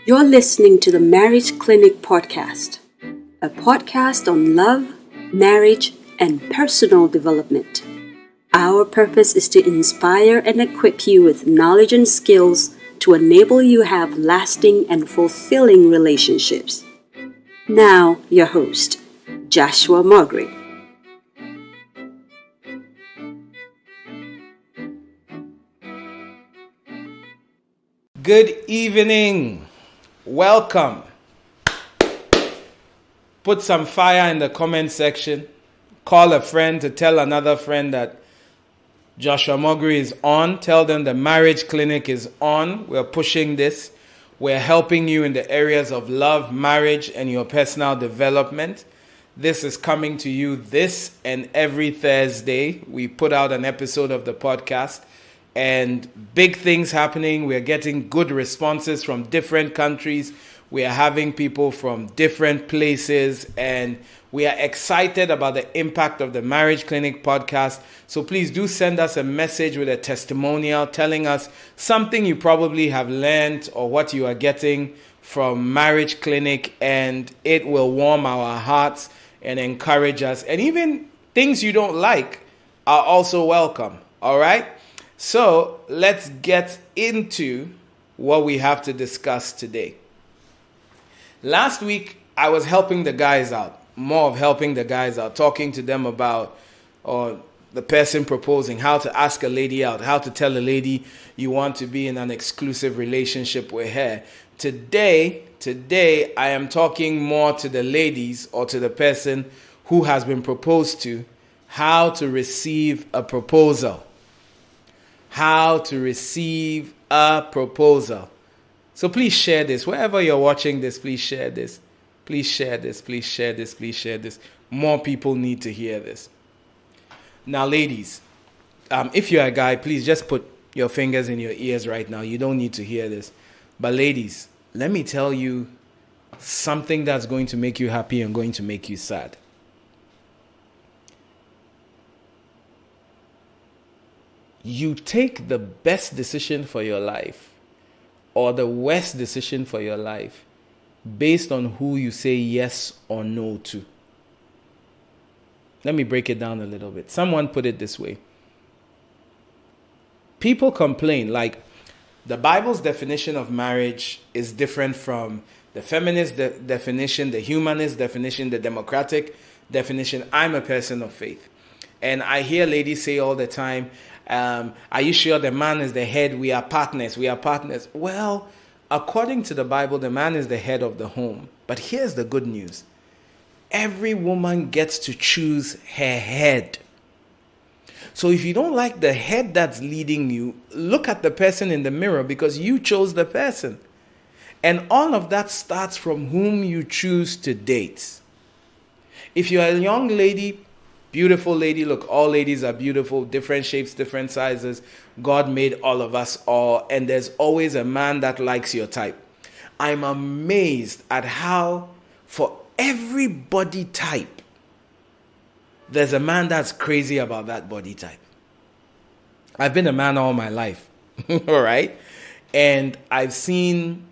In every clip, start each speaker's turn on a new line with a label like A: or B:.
A: You're listening to the Marriage Clinic Podcast, a podcast on love, marriage, and personal development. Our purpose is to inspire and equip you with knowledge and skills to enable you have lasting and fulfilling relationships. Now, your host, Joshua Margaret.
B: Good evening. Welcome. Put some fire in the comment section. Call a friend to tell another friend that Joshua Mogri is on. Tell them the Marriage Clinic is on. We're pushing this. We're helping you in the areas of love, marriage, and your personal development. This is coming to you this and every Thursday. We put out an episode of the podcast. And big things happening. We're getting good responses from different countries. We are having people from different places. And we are excited about the impact of the Marriage Clinic podcast. So please do send us a message with a testimonial telling us something you probably have learned or what you are getting from Marriage Clinic. And it will warm our hearts and encourage us. And even things you don't like are also welcome. All right? So let's get into what we have to discuss today. Last week, I was helping the guys out, more of helping the guys out, talking to them about the person proposing, how to ask a lady out, how to tell a lady you want to be in an exclusive relationship with her. Today, I am talking more to the ladies or to the person who has been proposed to, how to receive a proposal. How to receive a proposal. So please share this. Wherever you're watching this, please share this. Please share this. Please share this. Please share this. More people need to hear this. Now, ladies, if you're a guy, please just put your fingers in your ears right now. You don't need to hear this. But ladies, let me tell you something that's going to make you happy and going to make you sad. You take the best decision for your life or the worst decision for your life based on who you say yes or no to. Let me break it down a little bit. Someone put it this way. People complain, like the Bible's definition of marriage is different from the feminist definition, the humanist definition, the democratic definition. I'm a person of faith. And I hear ladies say all the time, are you sure the man is the head? We are partners. We are partners. Well, according to the Bible, the man is the head of the home. But here's the good news. Every woman gets to choose her head. So if you don't like the head that's leading you, look at the person in the mirror because you chose the person. And all of that starts from whom you choose to date. If you're a young lady, beautiful lady, look, all ladies are beautiful, different shapes, different sizes. God made all of us all, and there's always a man that likes your type. I'm amazed at how for every body type, there's a man that's crazy about that body type. I've been a man all my life, all right? And I've seen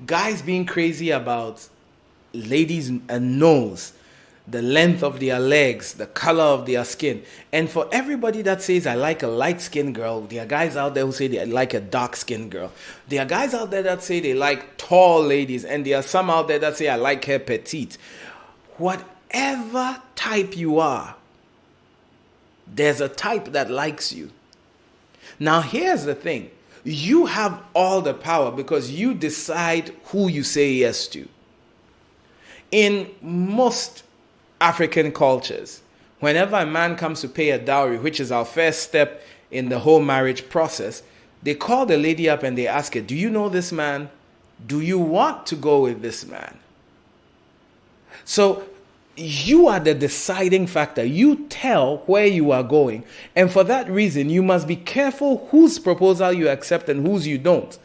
B: guys being crazy about ladies' nose, the length of their legs, the color of their skin. And for everybody that says, I like a light-skinned girl, there are guys out there who say they like a dark-skinned girl. There are guys out there that say they like tall ladies. And there are some out there that say, I like her petite. Whatever type you are, there's a type that likes you. Now, here's the thing. You have all the power because you decide who you say yes to. In most African cultures, whenever a man comes to pay a dowry, which is our first step in the whole marriage process, they call the lady up and they ask her, do you know this man? Do you want to go with this man? So you are the deciding factor. You tell where you are going. And for that reason, you must be careful whose proposal you accept and whose you don't.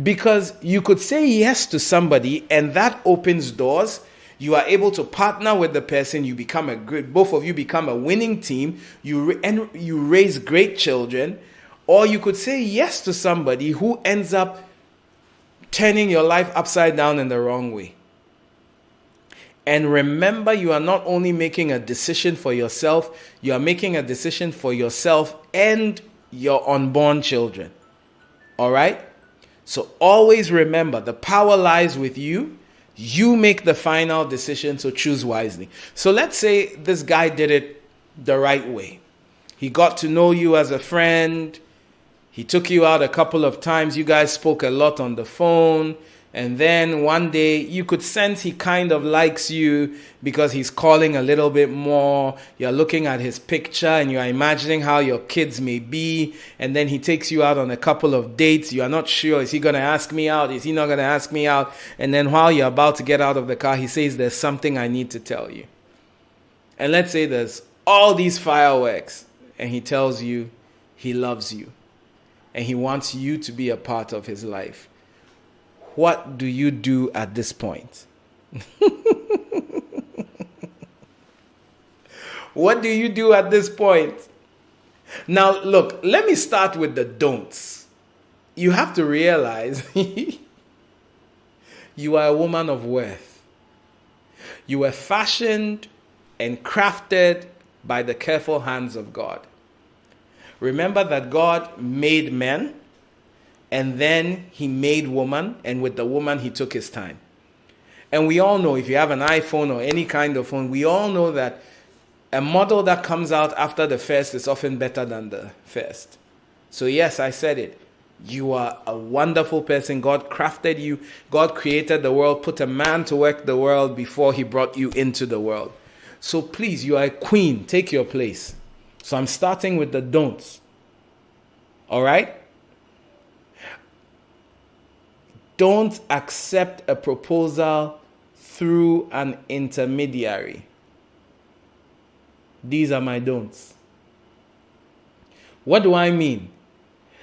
B: Because you could say yes to somebody and that opens doors. You are able to partner with the person. You become both of you become a winning team. You raise great children. Or you could say yes to somebody who ends up turning your life upside down in the wrong way. And remember, you are not only making a decision for yourself, you are making a decision for yourself and your unborn children. All right? So always remember, the power lies with you. You make the final decision, so choose wisely. So let's say this guy did it the right way. He got to know you as a friend. He took you out a couple of times. You guys spoke a lot on the phone. And then one day you could sense he kind of likes you because he's calling a little bit more. You're looking at his picture and you're imagining how your kids may be. And then he takes you out on a couple of dates. You are not sure, is he going to ask me out? Is he not going to ask me out? And then while you're about to get out of the car, he says, there's something I need to tell you. And let's say there's all these fireworks. And he tells you he loves you. And he wants you to be a part of his life. What do you do at this point? What do you do at this point? Now, look, let me start with the don'ts. You have to realize you are a woman of worth. You were fashioned and crafted by the careful hands of God. Remember that God made men. And then he made woman, and with the woman, he took his time. And we all know, if you have an iPhone or any kind of phone, we all know that a model that comes out after the first is often better than the first. So yes, I said it. You are a wonderful person. God crafted you. God created the world, put a man to work the world before he brought you into the world. So please, you are a queen. Take your place. So I'm starting with the don'ts. All right? Don't accept a proposal through an intermediary. These are my don'ts. What do I mean?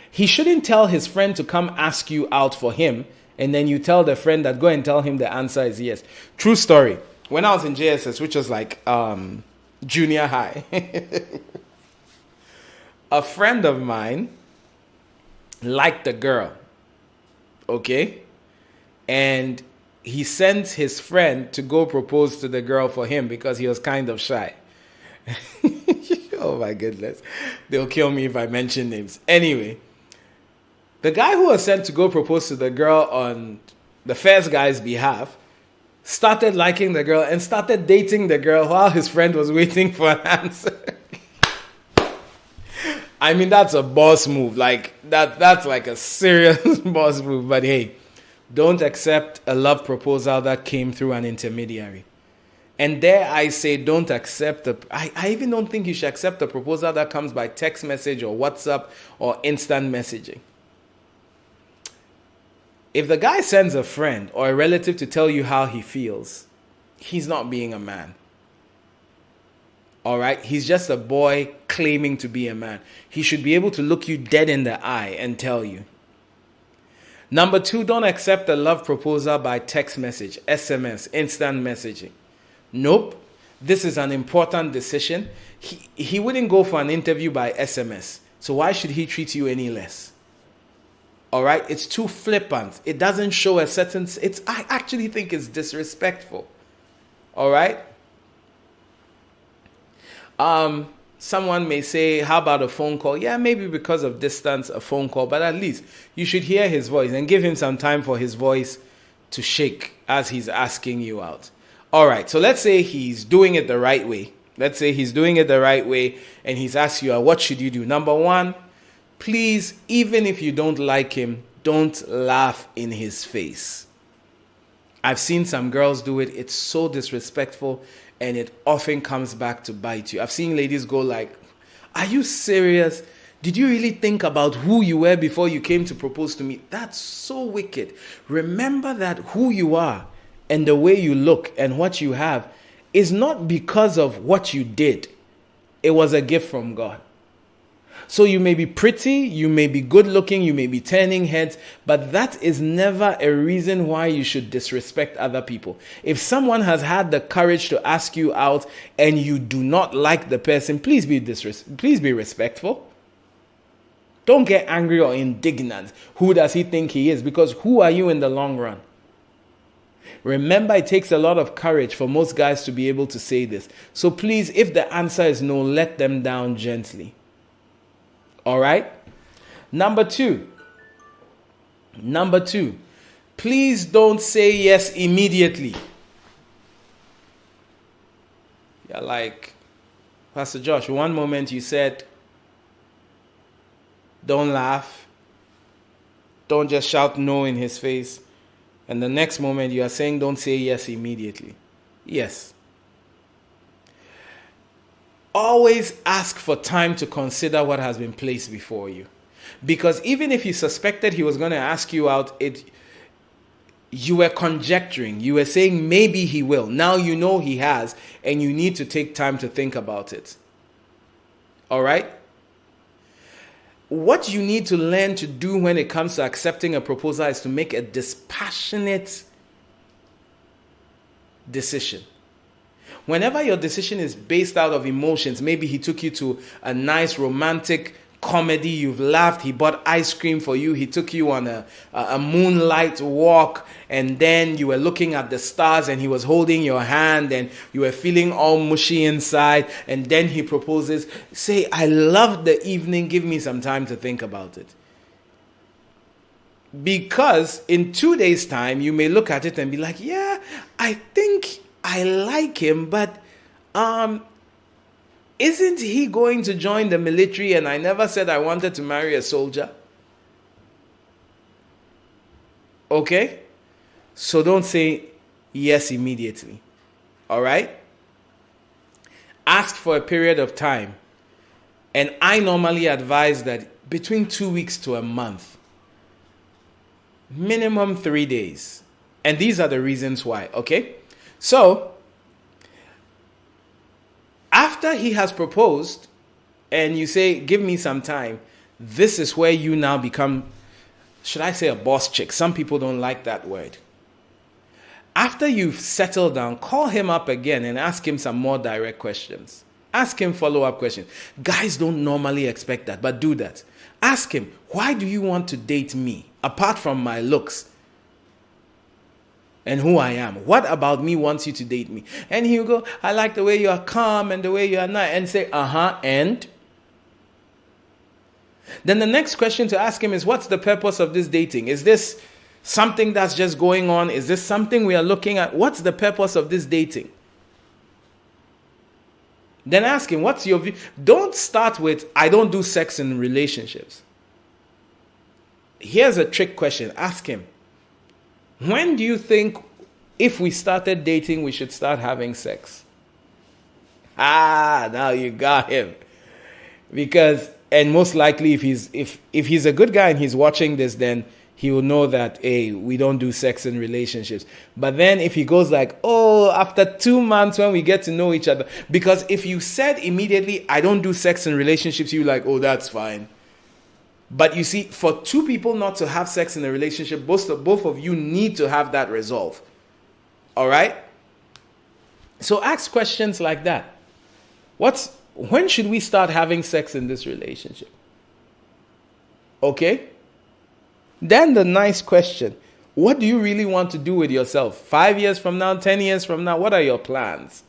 B: He shouldn't tell his friend to come ask you out for him, and then you tell the friend that go and tell him the answer is yes. True story. When I was in JSS, which was like junior high, a friend of mine liked a girl. Okay? And he sent his friend to go propose to the girl for him because he was kind of shy. Oh my goodness. They'll kill me if I mention names. Anyway, the guy who was sent to go propose to the girl on the first guy's behalf started liking the girl and started dating the girl while his friend was waiting for an answer. I mean, that's a boss move. Like that's like a serious boss move. But hey, don't accept a love proposal that came through an intermediary. And there I say, don't accept I even don't think you should accept a proposal that comes by text message or WhatsApp or instant messaging. If the guy sends a friend or a relative to tell you how he feels, he's not being a man. All right? He's just a boy claiming to be a man. He should be able to look you dead in the eye and tell you. Number 2, don't accept a love proposal by text message, SMS, instant messaging. Nope. This is an important decision. He wouldn't go for an interview by SMS. So why should he treat you any less? All right? It's too flippant. It doesn't show a certain... I actually think it's disrespectful. All right? Someone may say, how about a phone call? Yeah, maybe because of distance, a phone call. But at least you should hear his voice and give him some time for his voice to shake as he's asking you out. All right, so let's say he's doing it the right way. Let's say he's doing it the right way and he's asked you, what should you do? Number 1, please, even if you don't like him, don't laugh in his face. I've seen some girls do it. It's so disrespectful and it often comes back to bite you. I've seen ladies go like, are you serious? Did you really think about who you were before you came to propose to me? That's so wicked. Remember that who you are and the way you look and what you have is not because of what you did. It was a gift from God. So you may be pretty, you may be good looking, you may be turning heads, but that is never a reason why you should disrespect other people. If someone has had the courage to ask you out and you do not like the person, please be respectful. Don't get angry or indignant. Who does he think he is? Because who are you in the long run? Remember, it takes a lot of courage for most guys to be able to say this. So please, if the answer is no, let them down gently. All right? Number two, please don't say yes immediately. You're like, Pastor Josh, one moment you said, don't laugh. Don't just shout no in his face. And the next moment you are saying don't say yes immediately. Yes. Always ask for time to consider what has been placed before you. Because even if you suspected he was going to ask you out, you were conjecturing. You were saying maybe he will. Now you know he has, and you need to take time to think about it. All right? What you need to learn to do when it comes to accepting a proposal is to make a dispassionate decision. Whenever your decision is based out of emotions, maybe he took you to a nice romantic comedy, you've laughed, he bought ice cream for you, he took you on a moonlight walk, and then you were looking at the stars and he was holding your hand and you were feeling all mushy inside, and then he proposes, say, I loved the evening, give me some time to think about it. Because in 2 days' time, you may look at it and be like, yeah, I think I like him, but isn't he going to join the military? And I never said I wanted to marry a soldier. Okay? So don't say yes immediately. All right? Ask for a period of time. And I normally advise that between 2 weeks to a month. Minimum 3 days. And these are the reasons why. Okay? So, after he has proposed and you say, give me some time, this is where you now become, should I say, a boss chick? Some people don't like that word. After you've settled down, call him up again and ask him some more direct questions. Ask him follow-up questions. Guys don't normally expect that, but do that. Ask him, why do you want to date me? Apart from my looks and who I am. What about me wants you to date me? And he'll go, I like the way you are calm and the way you are nice. And say, and? Then the next question to ask him is, what's the purpose of this dating? Is this something that's just going on? Is this something we are looking at? What's the purpose of this dating? Then ask him, what's your view? Don't start with, I don't do sex in relationships. Here's a trick question. Ask him, when do you think if we started dating, we should start having sex? Now you got him. Because, and most likely if he's a good guy and he's watching this, then he will know that, hey, we don't do sex in relationships. But then if he goes like, oh, after 2 months when we get to know each other, because if you said immediately, I don't do sex in relationships, you're like, oh, that's fine. But you see, for two people not to have sex in a relationship, both of you need to have that resolve. All right? So ask questions like that. When should we start having sex in this relationship? Okay? Then the nice question, what do you really want to do with yourself? 5 years from now, 10 years from now, what are your plans?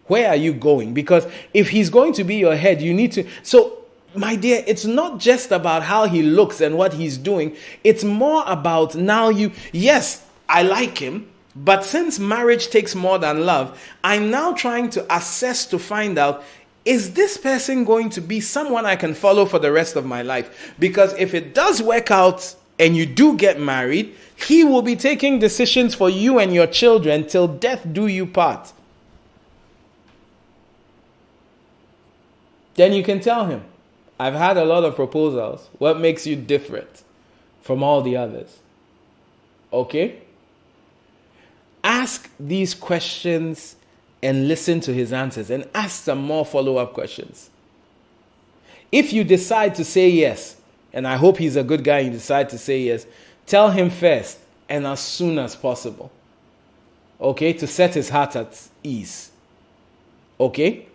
B: Where are you going? Because if he's going to be your head, you need to... So, my dear, it's not just about how he looks and what he's doing. It's more about now yes, I like him, but since marriage takes more than love, I'm now trying to assess to find out, is this person going to be someone I can follow for the rest of my life? Because if it does work out and you do get married, he will be taking decisions for you and your children till death do you part. Then you can tell him, I've had a lot of proposals. What makes you different from all the others? Okay? Ask these questions and listen to his answers, and ask some more follow-up questions. If you decide to say yes, and I hope he's a good guy and you decide to say yes, tell him first and as soon as possible. Okay? To set his heart at ease. Okay?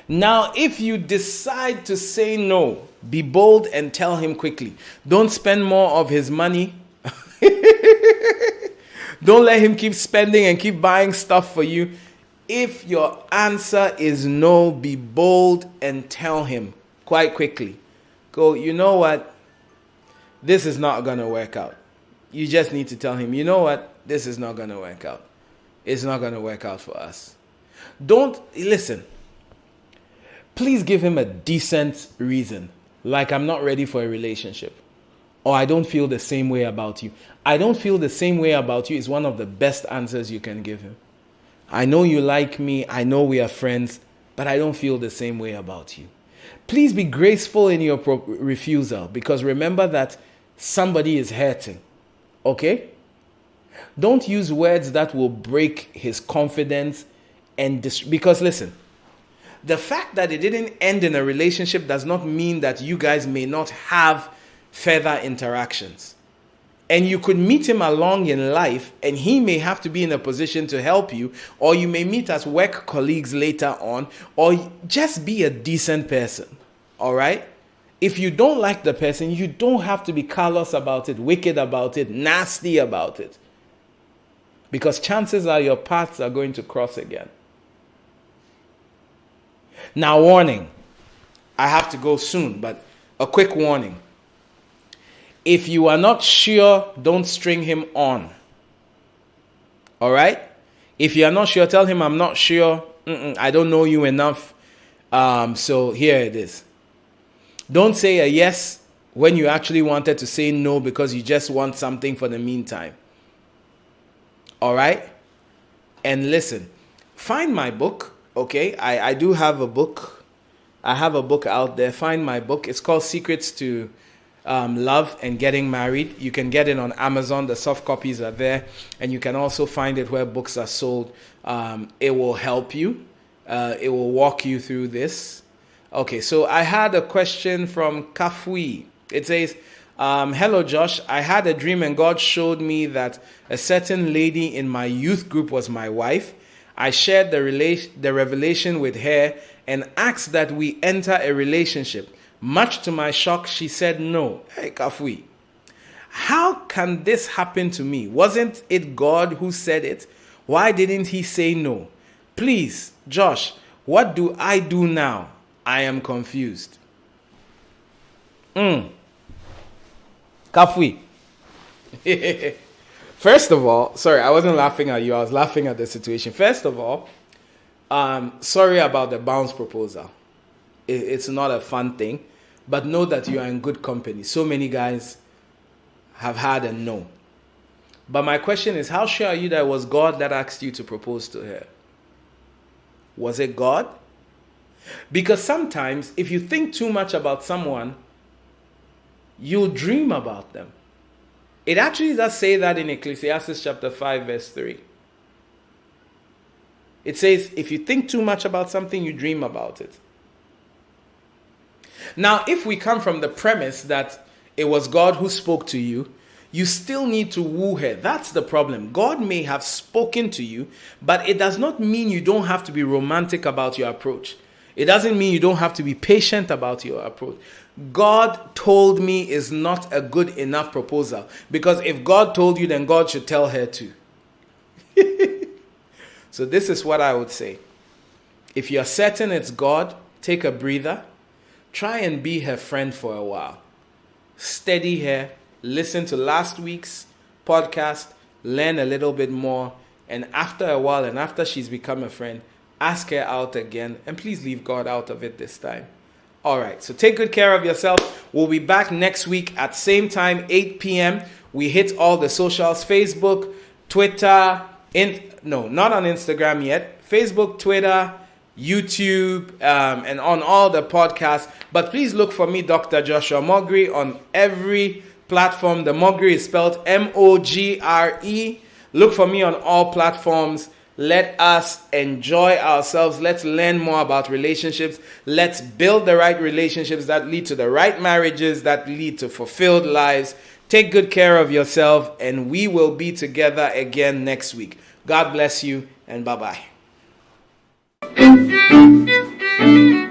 B: Now, if you decide to say no, be bold and tell him quickly. Don't spend more of his money. Don't let him keep spending and keep buying stuff for you. If your answer is no, be bold and tell him quite quickly. Go, you know what? This is not going to work out. You just need to tell him, you know what? This is not going to work out. It's not going to work out for us. Listen. Please give him a decent reason. Like, I'm not ready for a relationship. Or I don't feel the same way about you. I don't feel the same way about you is one of the best answers you can give him. I know you like me. I know we are friends. But I don't feel the same way about you. Please be graceful in your refusal. Because remember that somebody is hurting. Okay? Don't use words that will break his confidence. Because listen. The fact that it didn't end in a relationship does not mean that you guys may not have further interactions. And you could meet him along in life and he may have to be in a position to help you, or you may meet as work colleagues later on, or just be a decent person. All right? If you don't like the person, you don't have to be callous about it, wicked about it, nasty about it. Because chances are your paths are going to cross again. Now, warning. I have to go soon, but a quick warning. If you are not sure, don't string him on. All right? If you are not sure, tell him, I'm not sure. I don't know you enough. So here it is. Don't say a yes when you actually wanted to say no because you just want something for the meantime. All right? And listen, find my book. Okay, I do have a book. I have a book out there. Find my book. It's called Secrets to Love and Getting Married. You can get it on Amazon. The soft copies are there. And you can also find it where books are sold. It will help you. It will walk you through this. Okay, so I had a question from Kafui. It says, hello, Josh. I had a dream and God showed me that a certain lady in my youth group was my wife. I shared the revelation with her and asked that we enter a relationship. Much to my shock, she said no. Hey, Kafui, how can this happen to me? Wasn't it God who said it? Why didn't he say no? Please, Josh, what do I do now? I am confused. Kafui. First of all, sorry, I wasn't laughing at you. I was laughing at the situation. First of all, sorry about the bounce proposal. It's not a fun thing, but know that you are in good company. So many guys have had a no. But my question is, how sure are you that it was God that asked you to propose to her? Was it God? Because sometimes, if you think too much about someone, you'll dream about them. It actually does say that in Ecclesiastes chapter 5, verse 3. It says, if you think too much about something, you dream about it. Now, if we come from the premise that it was God who spoke to you, you still need to woo her. That's the problem. God may have spoken to you, but it does not mean you don't have to be romantic about your approach. It doesn't mean you don't have to be patient about your approach. God told me is not a good enough proposal. Because if God told you, then God should tell her too. So this is what I would say. If you're certain it's God, take a breather. Try and be her friend for a while. Steady her. Listen to last week's podcast. Learn a little bit more. And after a while, and after she's become a friend, ask her out again. And please leave God out of it this time. All right, so take good care of yourself. We'll be back next week at same time, 8 p.m. We hit all the socials, Facebook, Twitter, not on Instagram yet, Facebook, Twitter, YouTube, and on all the podcasts. But please look for me, Dr. Joshua Mogre, on every platform. The Mogre is spelled M-O-G-R-E. Look for me on all platforms. Let us enjoy ourselves. Let's learn more about relationships. Let's build the right relationships that lead to the right marriages, that lead to fulfilled lives. Take good care of yourself, and we will be together again next week. God bless you, and bye-bye.